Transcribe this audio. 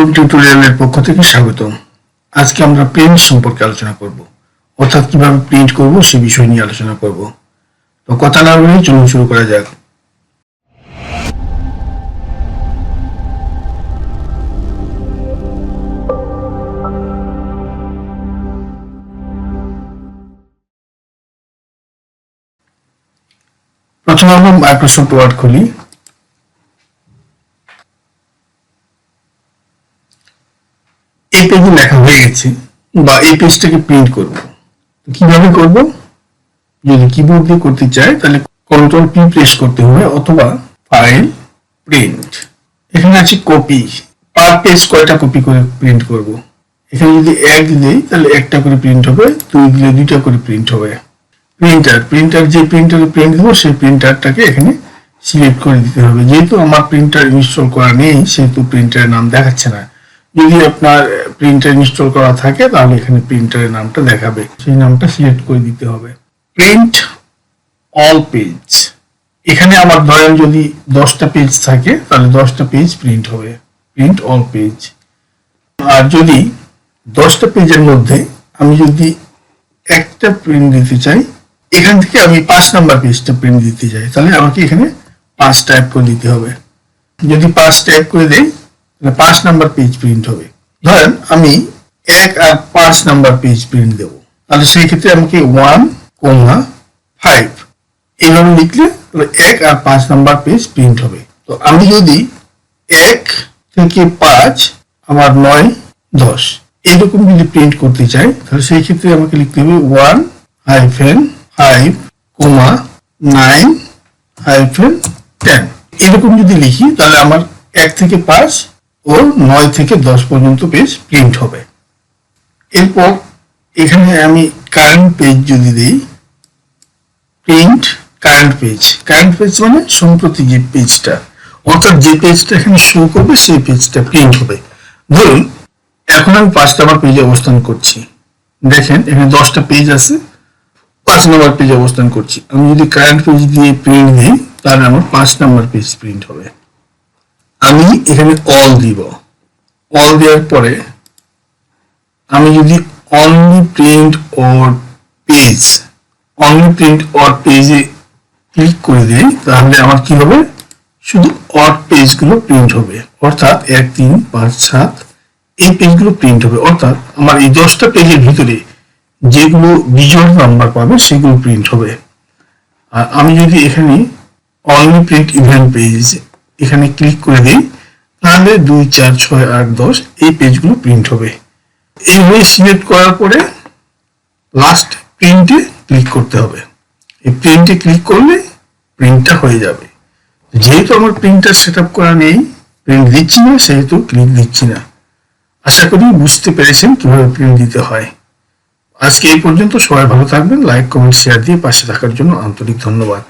Group টিউটোরিয়ালের পক্ষ থেকে স্বাগতম। আজকে আমরা প্রিন্ট সম্পর্কে আলোচনা করব, অর্থাৎ কিভাবে প্রিন্ট করব সে বিষয় নিয়ে আলোচনা করব। তো কথা না বলে চলুন শুরু করা যাক। প্রথমে আমরা মাইক্রোসফট ওয়ার্ড খুলি। এই পেজে লেখা হয়ে গেছে বা এই পেজটাকে প্রিন্ট করব। কিভাবে করব? যদি কিবোর্ড দিয়ে করতে চাই তাহলে কন্ট্রোল পি প্রেস করতে হবে, অথবা ফাইল প্রিন্ট। এখানে আছে কপি। পার পেজ কয়টা কপি করে প্রিন্ট করব। এখানে যদি এক দেই তাহলে একটা করে প্রিন্ট হবে, দুই দিলে দুইটা করে প্রিন্ট হবে। প্রিন্টার যে প্রিন্টারে প্রিন্ট দেবো সেই প্রিন্টারটাকে এখানে সিলেক্ট করে দিতে হবে। যেহেতু আমার প্রিন্টার ইনস্টল করা নেই সেহেতু প্রিন্টারের নাম দেখাচ্ছে না। যদি আপনার প্রিন্টার ইনস্টল করা থাকে তাহলে এখানে প্রিন্টারের নামটা দেখাবে, সেই নামটা সিলেক্ট করে দিতে হবে। Print all page. এখানে আমার ধরেন যদি 10টা পেজ থাকে তাহলে 10টা পেজ প্রিন্ট হবে, প্রিন্ট অল পেজ। আর যদি 10টা পেজের মধ্যে আমি যদি একটা প্রিন্ট দিতে চাই, এখান থেকে আমি 5 নাম্বার পেজটা প্রিন্ট দিতে চাই, তাহলে আমাকে এখানে 5 টাইপ করে দিতে হবে। যদি 5 টাইপ করে দেই তাহলে 5 নাম্বার পেজ প্রিন্ট হবে। ধরেন আমি 1 আর 5 নাম্বার পেজ প্রিন্ট দেব, তাহলে সেই ক্ষেত্রে আমাকে 1,5 এইভাবে লিখলে 1 আর 5 নাম্বার পেজ প্রিন্ট হবে। তো আমি যদি 1 থেকে 5 আমার 9, 10 এরকম যদি প্রিন্ট করতে চাই তাহলে সেই ক্ষেত্রে আমাকে লিখতে হবে 1-5,9-10। এরকম যদি লিখি তাহলে আমার 1 থেকে 5 ও 9 থেকে 10 পর্যন্ত পেজ প্রিন্ট হবে। এরপর এখানে আমি কারেন্ট পেজ যদি দিই, print current page. Current page মানে সম্প্রতি যে পেজটা, অর্থাৎ যে পেজটা এখানে শো করবে সেই পেজটা প্রিন্ট হবে। ধরুন এখন আমি 5 নাম্বার পেজে অবস্থান করছি, দেখেন এখানে 10টা পেজ আছে, 5 নাম্বার পেজে অবস্থান করছি। আমি যদি কারেন্ট পেজ দিয়ে প্রিন্ট দিই তাহলে আমার 5 নাম্বার পেজ প্রিন্ট হবে। আমি এখানে অল দিব। অল দেওয়ার পরে আমি যদি only print or page, only print or পেজে ক্লিক করে দিই তাহলে আমার কি হবে, শুধু অড পেজগুলো প্রিন্ট হবে, অর্থাৎ 1, 3, 5, 7 এই পেজগুলো প্রিন্ট হবে। অর্থাৎ আমার এই 10টা পেজের ভিতরে যেগুলো বিজোড় নাম্বার পাবে সেগুলো প্রিন্ট হবে। আর আমি যদি এখানে অনলি প্রিন্ট ইভেন্ট পেজ এখানে ক্লিক করে দিই তাহলে 2, 4, 6, 8, 10 এই পেজগুলো প্রিন্ট হবে। এইভাবে সিলেক্ট করার পরে লাস্ট প্রিন্টে ক্লিক করতে হবে। এই প্রিন্টে ক্লিক করলে প্রিন্টটা হয়ে যাবে। যেহেতু আমার প্রিন্টার সেটআপ করা নেই, প্রিন্ট দিচ্ছি না, সেহেতু ক্লিক দিচ্ছি না। আশা করি বুঝতে পেরেছেন কিভাবে প্রিন্ট দিতে হয়। আজকে এই পর্যন্ত। সবাই ভালো থাকবেন। লাইক, কমেন্ট, শেয়ার দিয়ে পাশে থাকার জন্য আন্তরিক ধন্যবাদ।